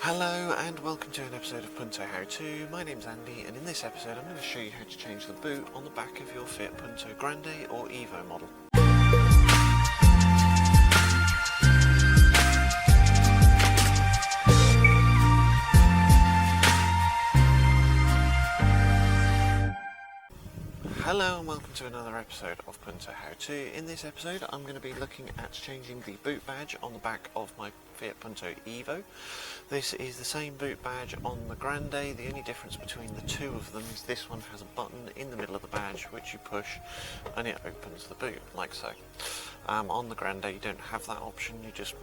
Hello and welcome to an episode of Punto How To. My name's Andy, and in this episode I'm going to show you how to change the boot on the back of your Fiat Punto Grande or Evo model. Hello and welcome to another episode of Punto How To. In this episode I'm going to be looking at changing the boot badge on the back of my Fiat Punto Evo. This is the same boot badge on the Grande. The only difference between the two of them is this one has a button in the middle of the badge which you push and it opens the boot, like so. On the Grande you don't have that option. You just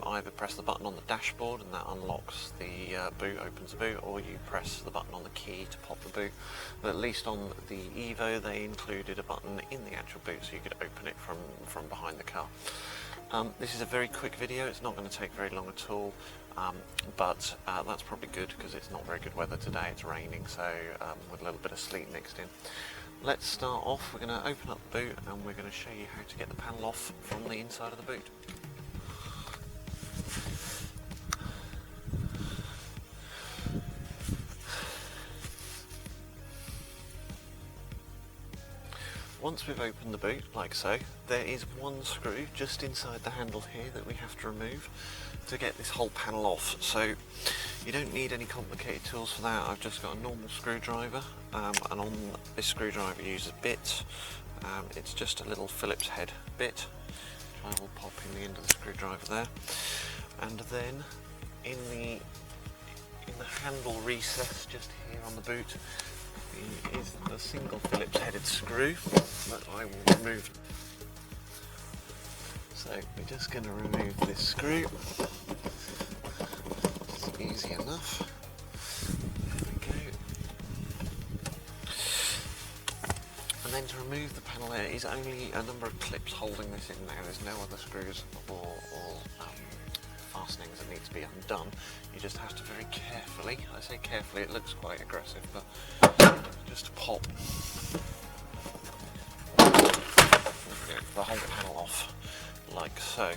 either press the button on the dashboard and that unlocks the boot, opens the boot, or you press the button on the key to pop the boot. But at least on the Evo they included a button in the actual boot so you could open it from behind the car. This is a very quick video, it's not going to take very long at all, but that's probably good because it's not very good weather today, it's raining, so with a little bit of sleet mixed in. Let's start off. We're going to open up the boot and we're going to show you how to get the panel off from the inside of the boot. Once we've opened the boot, like so, there is one screw just inside the handle here that we have to remove to get this whole panel off. So you don't need any complicated tools for that. I've just got a normal screwdriver, and on this screwdriver uses bits. It's just a little Phillips head bit. I will pop in the end of the screwdriver there, and then in the handle recess just here on the boot is the single Phillips headed screw that I will remove. So we're just going to remove this screw. It's easy enough. There we go. And then to remove the panel there is only a number of clips holding this in now. There's no other screws or fastenings that need to be undone. You just have to very carefully, I say carefully, it looks quite aggressive, but just pop the whole panel off, like so.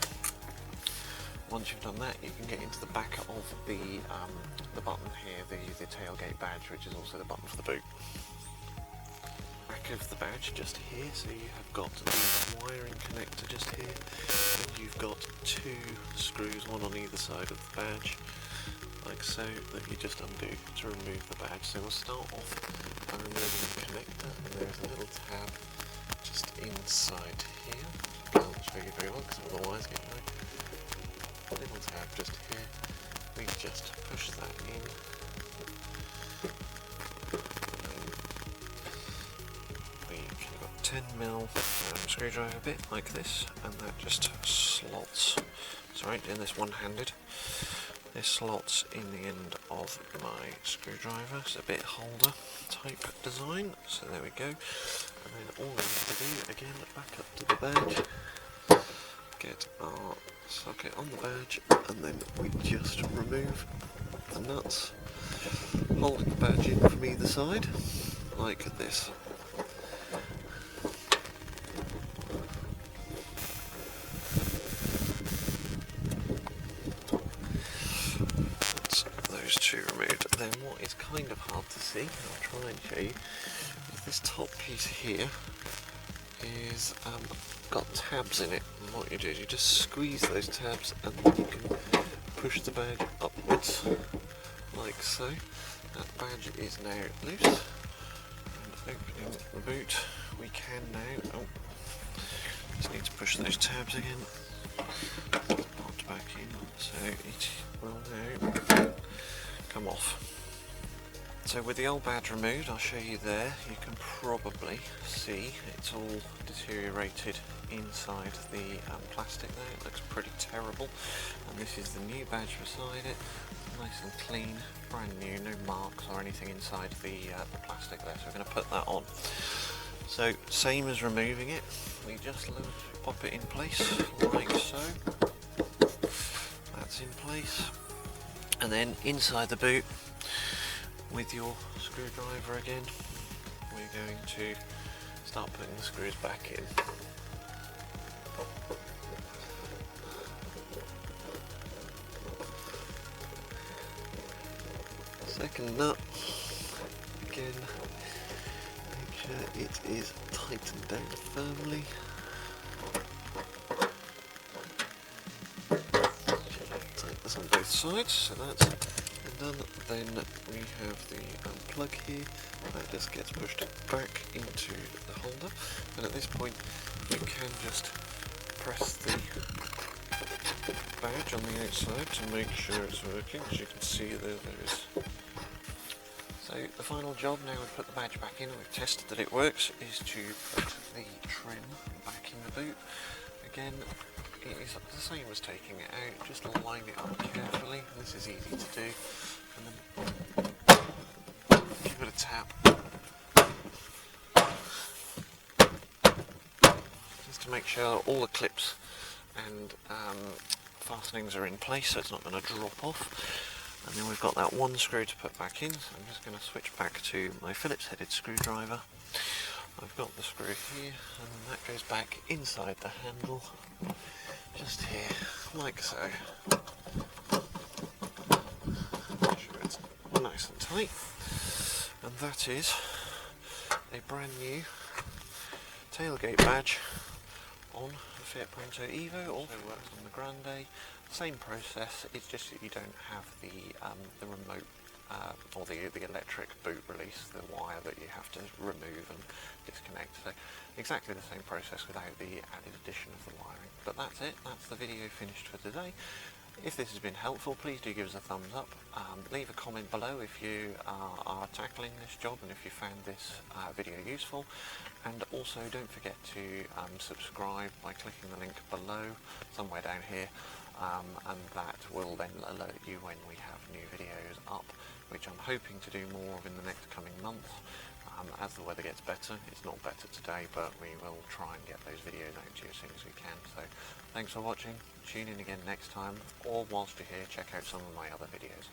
Once you've done that, you can get into the back of the button here, the tailgate badge, which is also the button for the boot. Back of the badge just here, so you have got the wiring connector just here, and you've got two screws, one on either side of the badge, like so, that you just undo to remove the badge. So we'll start off by removing the connector, and there's a little tab just inside here. I can't show you very well because of the wires getting away. A little tab just here. We just push that in. We've got 10mm screwdriver bit like this, and that just slots. Sorry, doing this one-handed. This slots in the end of my screwdriver. It's a bit holder type design, so there we go. And then all we have to do, again, back up to the badge, get our socket on the badge, and then we just remove the nuts, holding the badge in from either side, like this. Two removed. Then what is kind of hard to see, I'll try and show you, is this top piece here is got tabs in it, and what you do is you just squeeze those tabs and then you can push the badge upwards like so. That badge is now loose, and opening the boot we can now, just need to push those tabs again, popped back in, so it will now come off. So with the old badge removed, I'll show you there, you can probably see it's all deteriorated inside the plastic there. It looks pretty terrible, and this is the new badge beside it, nice and clean, brand new, no marks or anything inside the plastic there, so we're going to put that on. So same as removing it, we just pop it in place like so. That's in place. And then inside the boot, with your screwdriver again, we're going to start putting the screws back in. Second nut, again, make sure it is tightened down firmly. Tighten this on both sides, so that's done. Then we have the plug here, that just gets pushed back into the holder, and at this point you can just press the badge on the outside to make sure it's working. As you can see there is. So the final job, now we've put the badge back in and we've tested that it works, is to put the trim back in the boot. Again, it is the same as taking it out, just line it up carefully. This is easy to do, and then give it a tap. Just to make sure all the clips and fastenings are in place so it's not going to drop off. And then we've got that one screw to put back in, so I'm just going to switch back to my Phillips headed screwdriver. I've got the screw here, and then that goes back inside the handle, just here, like so. Make sure it's nice and tight. And that is a brand new tailgate badge on the Fiat Punto Evo. Also works on the Grande. Same process, it's just that you don't have the remote or the electric boot release, the wire that you have to remove and disconnect. So exactly the same process without the added addition of the wiring. But that's it, that's the video finished for today. If this has been helpful, please do give us a thumbs up. Leave a comment below if you are tackling this job and if you found this video useful. And also don't forget to subscribe by clicking the link below, somewhere down here, and that will then alert you when we have new videos up, which I'm hoping to do more of in the next coming months. As the weather gets better, it's not better today, but we will try and get those videos out to you as soon as we can. So thanks for watching, tune in again next time, or whilst you're here, check out some of my other videos.